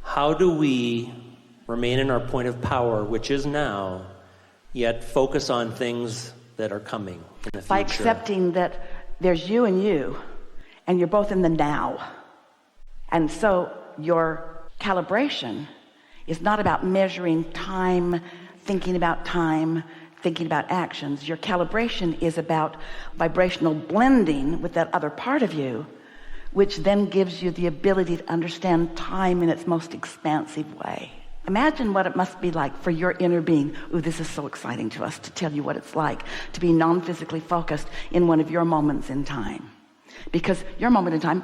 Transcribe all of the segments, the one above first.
How do we remain in our point of power, which is now, yet focus on things that are coming in the future? By accepting that there's you, and you're both in the now. And so your calibration is not about measuring time, thinking about actions. Your calibration is about vibrational blending with that other part of you, which then gives you the ability to understand time in its most expansive way. Imagine what it must be like for your inner being. Ooh, this is so exciting to us to tell you what it's like to be non-physically focused in one of your moments in time. Because your moment in time,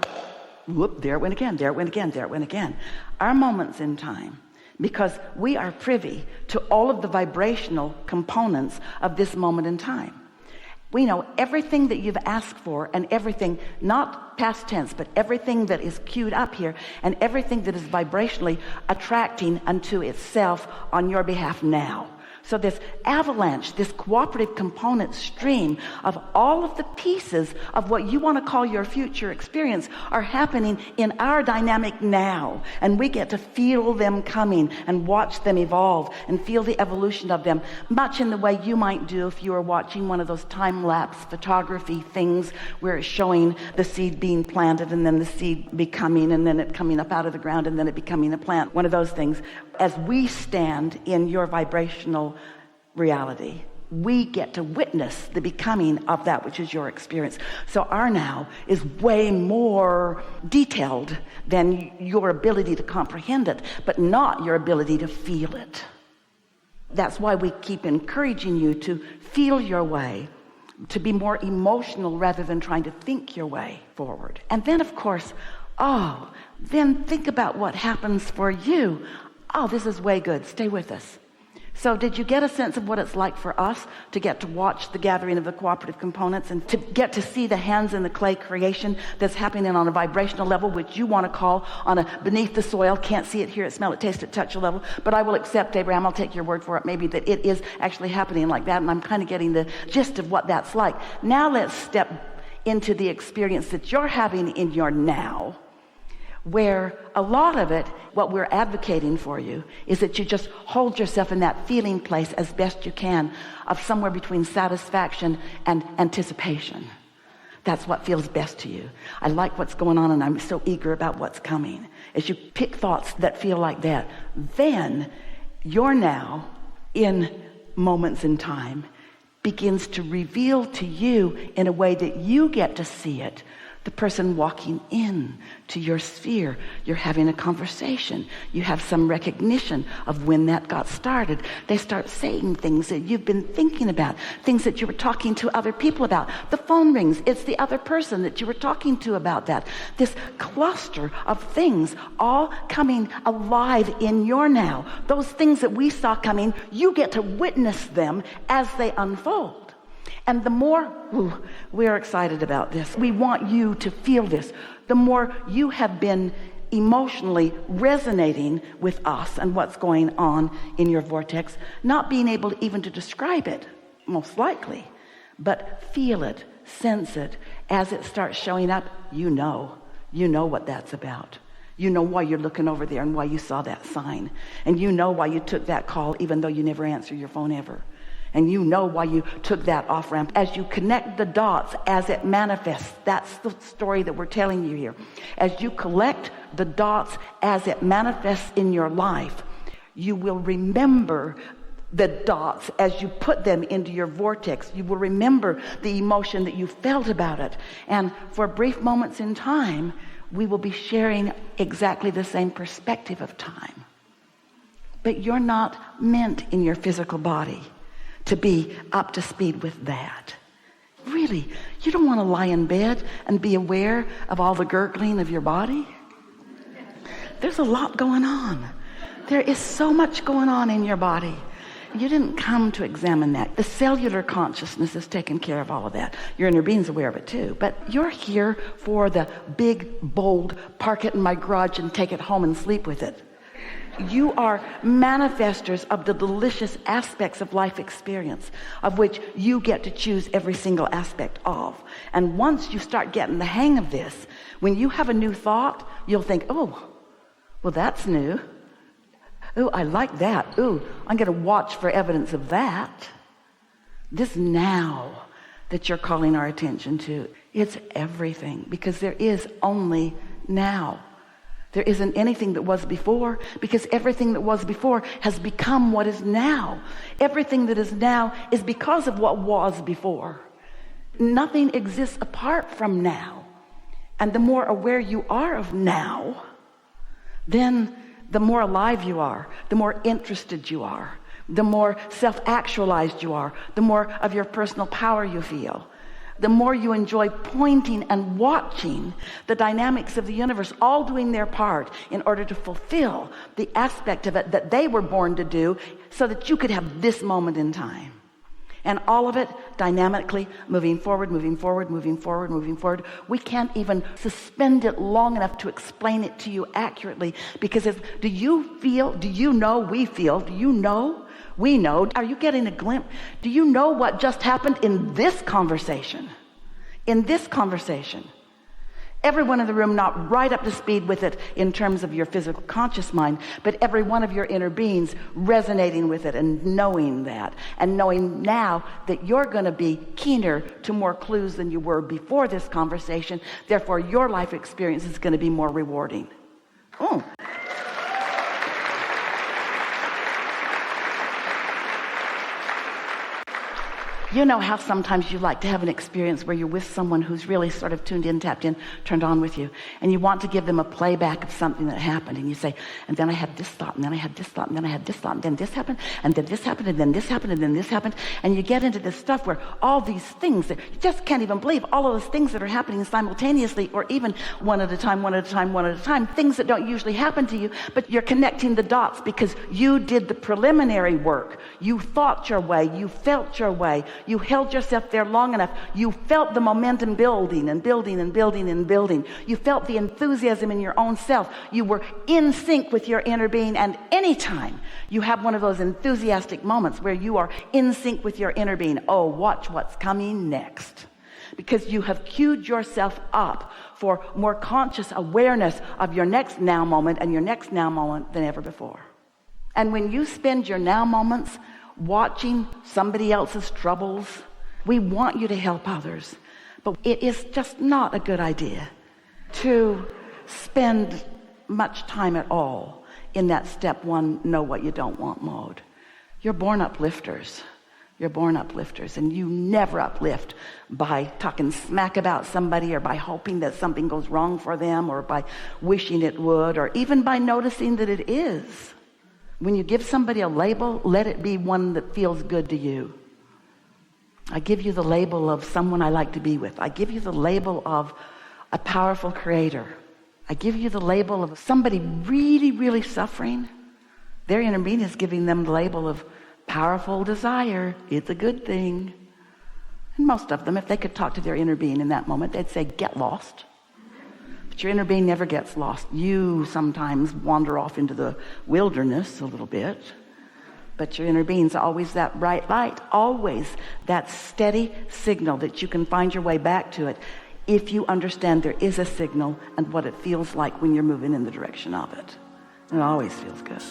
whoop, there it went again. Our moments in time, because we are privy to all of the vibrational components of this moment in time. We know everything that you've asked for, and everything, not past tense, but everything that is queued up here, and everything that is vibrationally attracting unto itself on your behalf now. So this avalanche, this cooperative component stream of all of the pieces of what you want to call your future experience are happening in our dynamic now. And we get to feel them coming and watch them evolve and feel the evolution of them, much in the way you might do if you were watching one of those time-lapse photography things where it's showing the seed being planted and then the seed becoming and then it coming up out of the ground and then it becoming a plant. One of those things. As we stand in your vibrational reality, we get to witness the becoming of that which is your experience. So our now is way more detailed than your ability to comprehend it, but not your ability to feel it. That's why we keep encouraging you to feel your way, to be more emotional rather than trying to think your way forward. And then, of course, then think about what happens for you. Oh, this is way good. Stay with us. So did you get a sense of what it's like for us to get to watch the gathering of the cooperative components and to get to see the hands in the clay creation that's happening on a vibrational level, which you want to call on a beneath the soil, can't see it, hear it, smell it, taste it, touch it level. But I will accept, Abraham, I'll take your word for it, maybe that it is actually happening like that. And I'm kind of getting the gist of what that's like. Now let's step into the experience that you're having in your now, where a lot of it, what we're advocating for you, is that you just hold yourself in that feeling place as best you can of somewhere between satisfaction and anticipation. That's what feels best to you. I like what's going on and I'm so eager about what's coming. As you pick thoughts that feel like that, then your now in moments in time begins to reveal to you in a way that you get to see it. The person walking in to your sphere, you're having a conversation. You have some recognition of when that got started. They start saying things that you've been thinking about, things that you were talking to other people about. The phone rings. It's the other person that you were talking to about that. This cluster of things all coming alive in your now. Those things that we saw coming, you get to witness them as they unfold. And the more we're excited about this, we want you to feel this, the more you have been emotionally resonating with us and what's going on in your vortex, not being able even to describe it, most likely, but feel it, sense it. As it starts showing up, you know what that's about. You know why you're looking over there and why you saw that sign. And you know why you took that call even though you never answer your phone ever. And you know why you took that off-ramp. As you connect the dots, as it manifests, that's the story that we're telling you here. As you collect the dots as it manifests in your life, you will remember the dots as you put them into your vortex. You will remember the emotion that you felt about it. And for brief moments in time, we will be sharing exactly the same perspective of time. But you're not meant in your physical body to be up to speed with that. Really, you don't want to lie in bed and be aware of all the gurgling of your body. There's a lot going on. There is so much going on in your body. You didn't come to examine that. The cellular consciousness is taking care of all of that. Your inner being's aware of it too. But you're here for the big, bold, park it in my garage and take it home and sleep with it. You are manifestors of the delicious aspects of life experience, of which you get to choose every single aspect of. And once you start getting the hang of this, when you have a new thought, you'll think, oh, Well, that's new. Ooh, I like that. Ooh, I'm going to watch for evidence of that. This now that you're calling our attention to, it's everything, because there is only now. There isn't anything that was before, because everything that was before has become what is now. Everything that is now is because of what was before. Nothing exists apart from now. And the more aware you are of now, then the more alive you are, the more interested you are, the more self-actualized you are, the more of your personal power you feel, the more you enjoy pointing and watching the dynamics of the universe all doing their part in order to fulfill the aspect of it that they were born to do, so that you could have this moment in time. And all of it dynamically moving forward, moving forward, moving forward, moving forward. We can't even suspend it long enough to explain it to you accurately, because do you feel, do you know, we feel, do you know, we know, are you getting a glimpse? Do you know what just happened in this conversation? In this conversation. Everyone in the room not right up to speed with it in terms of your physical conscious mind, but every one of your inner beings resonating with it and knowing that, and knowing now that you're going to be keener to more clues than you were before this conversation. Therefore, your life experience is going to be more rewarding. Oh. You know how sometimes you like to have an experience where you're with someone who's really sort of tuned in, tapped in, turned on with you, and you want to give them a playback of something that happened, and you say, and then I had this thought, and then I had this thought, and then I had this thought, and then this happened, and then this happened, and then this happened, and then this happened, and you get into this stuff where all these things that you just can't even believe, all of those things that are happening simultaneously, or even one at a time, one at a time, one at a time, things that don't usually happen to you, but you're connecting the dots because you did the preliminary work. You thought your way, you felt your way, you held yourself there long enough. You felt the momentum building and building and building and building. You felt the enthusiasm in your own self. You were in sync with your inner being. And anytime you have one of those enthusiastic moments where you are in sync with your inner being, oh, watch what's coming next. Because you have queued yourself up for more conscious awareness of your next now moment and your next now moment than ever before. And when you spend your now moments watching somebody else's troubles, we want you to help others, but it is just not a good idea to spend much time at all in that step one, know what you don't want mode. You're born uplifters. You're born uplifters, and you never uplift by talking smack about somebody, or by hoping that something goes wrong for them, or by wishing it would, or even by noticing that it is. When you give somebody a label, let it be one that feels good to you. I give you the label of someone I like to be with. I give you the label of a powerful creator. I give you the label of somebody really, really suffering. Their inner being is giving them the label of powerful desire. It's a good thing. And most of them, if they could talk to their inner being in that moment, they'd say, get lost. But your inner being never gets lost. You sometimes wander off into the wilderness a little bit, but your inner being's always that bright light, always that steady signal that you can find your way back to it if you understand there is a signal and what it feels like when you're moving in the direction of it. It always feels good.